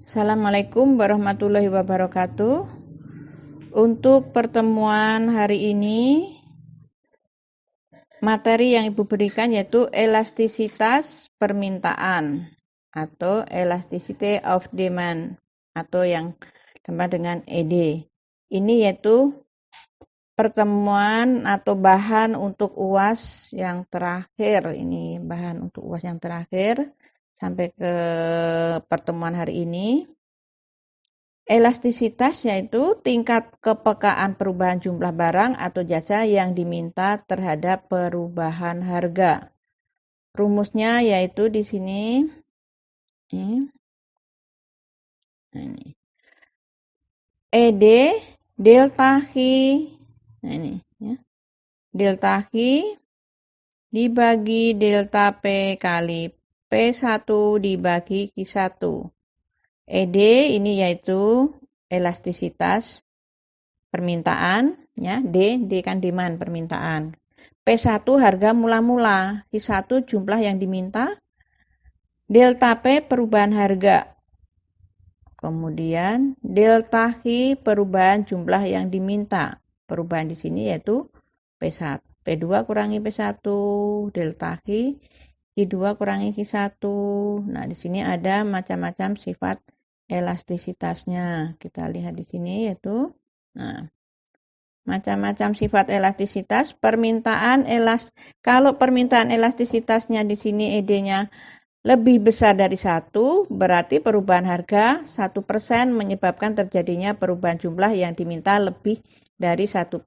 Assalamualaikum warahmatullahi wabarakatuh. Untuk pertemuan hari ini, materi yang Ibu berikan yaitu elastisitas permintaan atau elasticity of demand atau yang sama dengan ED. Ini yaitu pertemuan atau bahan untuk UAS yang terakhir. Ini bahan untuk UAS yang terakhir sampai ke pertemuan hari ini. Elastisitas yaitu tingkat kepekaan perubahan jumlah barang atau jasa yang diminta terhadap perubahan harga. Rumusnya yaitu di sini. ED delta Q. Delta Q dibagi delta P kali P1 dibagi Q1. ED ini yaitu elastisitas permintaan, ya. D kan demand permintaan. P1 harga mula-mula, Q1 jumlah yang diminta, delta P perubahan harga. Kemudian delta Q perubahan jumlah yang diminta. Perubahan di sini yaitu P1, P2 kurangi P1, delta Q, Q2 kurangi Q1. Nah, di sini ada macam-macam sifat elastisitasnya. Kita lihat di sini yaitu macam-macam sifat elastisitas. Kalau permintaan elastisitasnya di sini ED-nya lebih besar dari 1, berarti perubahan harga 1% menyebabkan terjadinya perubahan jumlah yang diminta lebih dari 1%.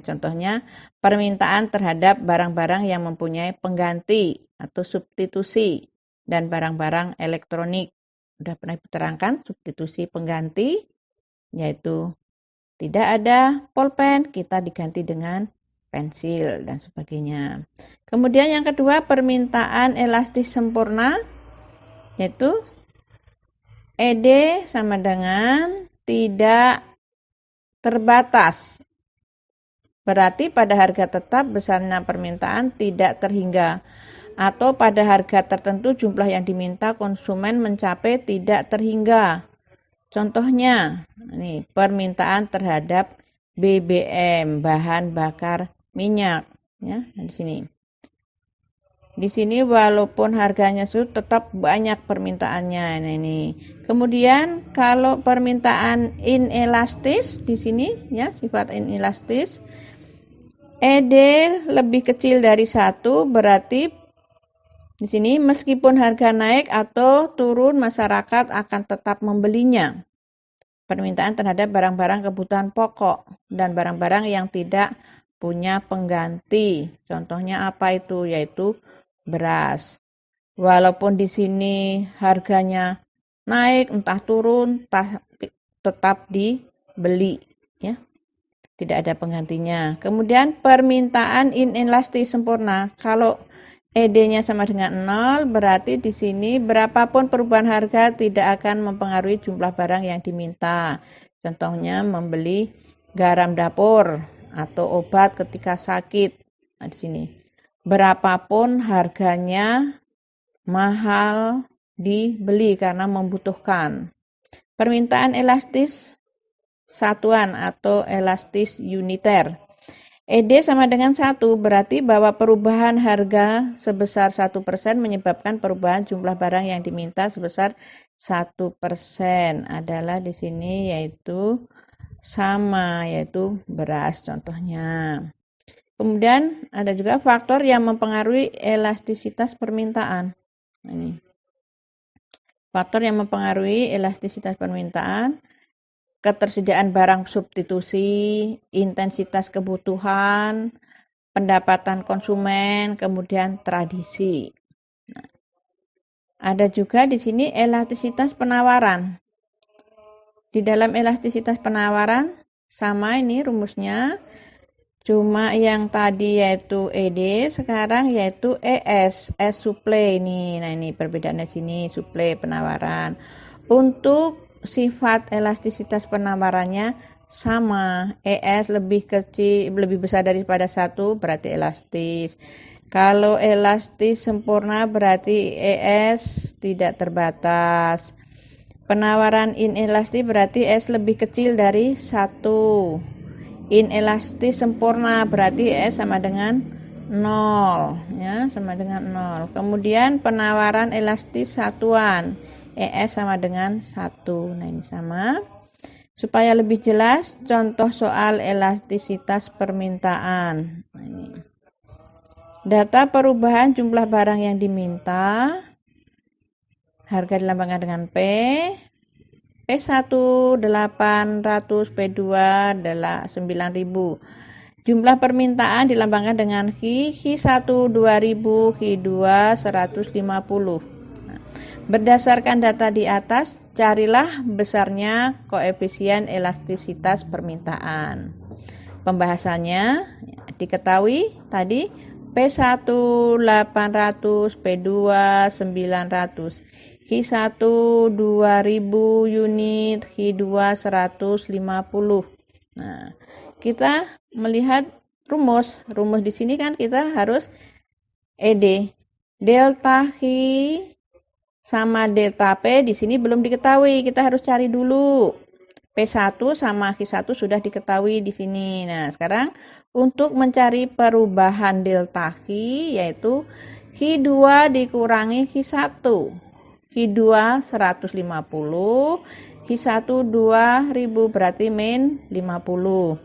Contohnya, permintaan terhadap barang-barang yang mempunyai pengganti atau substitusi dan barang-barang elektronik. Sudah pernah diterangkan substitusi pengganti, yaitu tidak ada pulpen, kita diganti dengan pensil dan sebagainya. Kemudian yang kedua, permintaan elastis sempurna, yaitu ED sama dengan tidak terbatas. Berarti pada harga tetap besarnya permintaan tidak terhingga. Atau pada harga tertentu jumlah yang diminta konsumen mencapai tidak terhingga. Contohnya, ini permintaan terhadap BBM, bahan bakar minyak, ya, di sini. Di sini walaupun harganya tetap banyak permintaannya. Nah, ini. Kemudian kalau permintaan inelastis di sini, ya, sifat inelastis, ED lebih kecil dari 1, berarti di sini meskipun harga naik atau turun, masyarakat akan tetap membelinya. Permintaan terhadap barang-barang kebutuhan pokok dan barang-barang yang tidak punya pengganti. Contohnya apa itu? Yaitu beras. Walaupun di sini harganya naik, entah turun, tetap dibeli, ya. Tidak ada penggantinya. Kemudian permintaan inelastis sempurna. Kalau ED-nya sama dengan 0, berarti di sini berapapun perubahan harga tidak akan mempengaruhi jumlah barang yang diminta. Contohnya membeli garam dapur atau obat ketika sakit. Nah, di sini berapapun harganya mahal dibeli karena membutuhkan. Permintaan elastis satuan atau elastis uniter. ED sama dengan 1, berarti bahwa perubahan harga sebesar 1% menyebabkan perubahan jumlah barang yang diminta sebesar 1%. Adalah di sini yaitu sama, yaitu beras contohnya. Kemudian ada juga faktor yang mempengaruhi elastisitas permintaan. Ini. Faktor yang mempengaruhi elastisitas permintaan, ketersediaan barang substitusi, intensitas kebutuhan, pendapatan konsumen, kemudian tradisi. Nah, ada juga di sini elastisitas penawaran. Di dalam elastisitas penawaran sama ini rumusnya, cuma yang tadi yaitu ED, sekarang yaitu ES, supply ini. Nah, ini perbedaannya sini, supply penawaran. Untuk sifat elastisitas penawarannya sama, ES lebih kecil, lebih besar daripada 1 berarti elastis. Kalau elastis sempurna berarti ES tidak terbatas. Penawaran inelastis berarti S lebih kecil dari 1. Inelastis sempurna berarti S sama dengan 0. Ya, sama dengan 0. Kemudian penawaran elastis satuan. ES sama dengan 1. Nah, ini sama. Supaya lebih jelas, contoh soal elastisitas permintaan. Nah, ini. Data perubahan jumlah barang yang diminta. Harga dilambangkan dengan P. P1 800, P2 adalah 9000. Jumlah permintaan dilambangkan dengan Q1 2000, Q2 150. Nah, berdasarkan data di atas, carilah besarnya koefisien elastisitas permintaan. Pembahasannya diketahui tadi P1 800, P2 900, Q1 2000 unit, Q2 150. Nah, kita melihat rumus. Rumus di sini kan kita harus ED. Delta Q sama delta P di sini belum diketahui. Kita harus cari dulu. P1 sama Q1 sudah diketahui di sini. Nah, sekarang untuk mencari perubahan delta Q yaitu Q2 dikurangi Q1. Q2 150, Q1 2000 berarti min 50.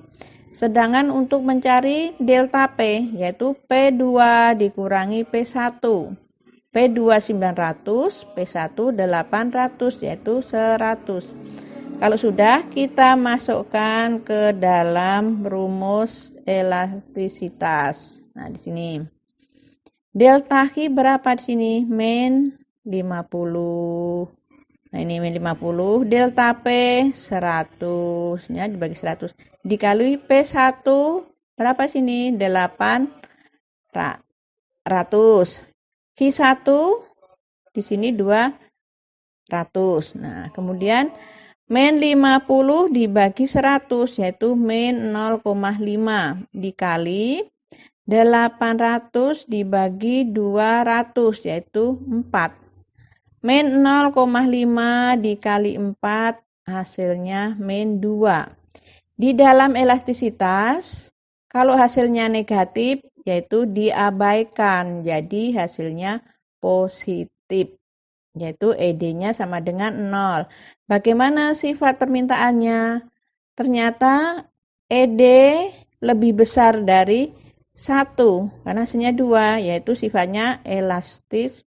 Sedangkan untuk mencari delta P yaitu P2 dikurangi P1. P2 900, P1 800 yaitu 100. Kalau sudah kita masukkan ke dalam rumus elastisitas. Nah, di sini. Delta Q berapa di sini? Min 50. Nah, ini min 50. Delta P 100. Ya, dibagi 100. Dikali P1 berapa sini? 800. Q1 di sini 200. Nah, kemudian min 50 dibagi 100 yaitu min 0,5 dikali 800 dibagi 200 yaitu 4. Min 0,5 dikali 4 hasilnya min 2. Di dalam elastisitas, kalau hasilnya negatif yaitu diabaikan. Jadi hasilnya positif. Yaitu ED-nya sama dengan 0. Bagaimana sifat permintaannya? Ternyata ED lebih besar dari 1 karena hasilnya 2 yaitu sifatnya elastis.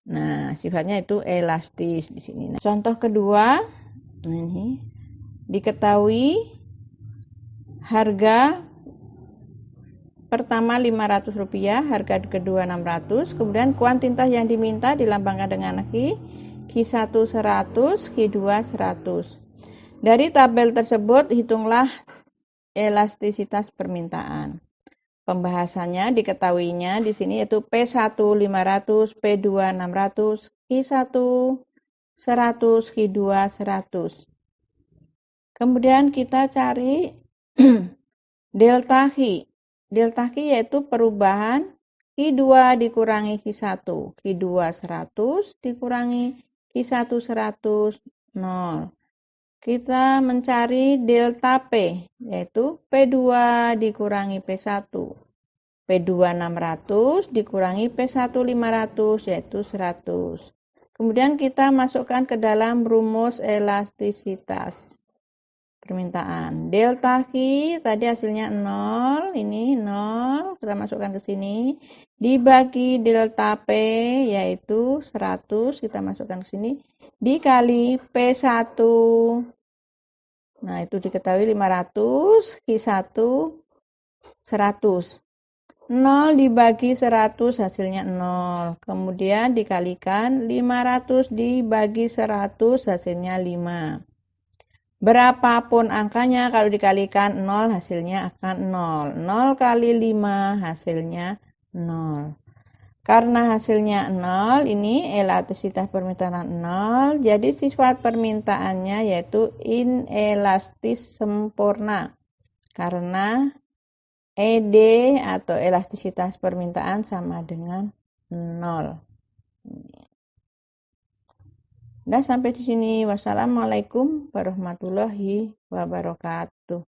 Nah, sifatnya itu elastis di sini. Nah, contoh kedua, nah ini diketahui harga pertama Rp500, harga kedua 600, kemudian kuantitas yang diminta dilambangkan dengan Q1 100, Q2 100. Dari tabel tersebut hitunglah elastisitas permintaan. Pembahasannya diketahuinya di sini yaitu P1 500, P2 600, Q1 100, Q2 100. Kemudian kita cari delta Q. Delta Q yaitu perubahan Q2 dikurangi Q1. Q2 100 dikurangi Q1 100, 0. Kita mencari delta P, yaitu P2 dikurangi P1. P2 600 dikurangi P1 500, yaitu 100. Kemudian kita masukkan ke dalam rumus elastisitas permintaan. Delta Q tadi hasilnya 0, ini 0, kita masukkan ke sini. Dibagi delta P, yaitu 100, kita masukkan ke sini. Dikali P1. Nah, itu diketahui 500, Q1 100. 0 dibagi 100 hasilnya 0. Kemudian dikalikan 500 dibagi 100 hasilnya 5. Berapapun angkanya kalau dikalikan 0 hasilnya akan 0. 0 kali 5 hasilnya 0. Karena hasilnya 0, ini elastisitas permintaan 0, jadi sifat permintaannya yaitu inelastis sempurna. Karena ED atau elastisitas permintaan sama dengan 0. Nah, sampai di sini. Wassalamualaikum warahmatullahi wabarakatuh.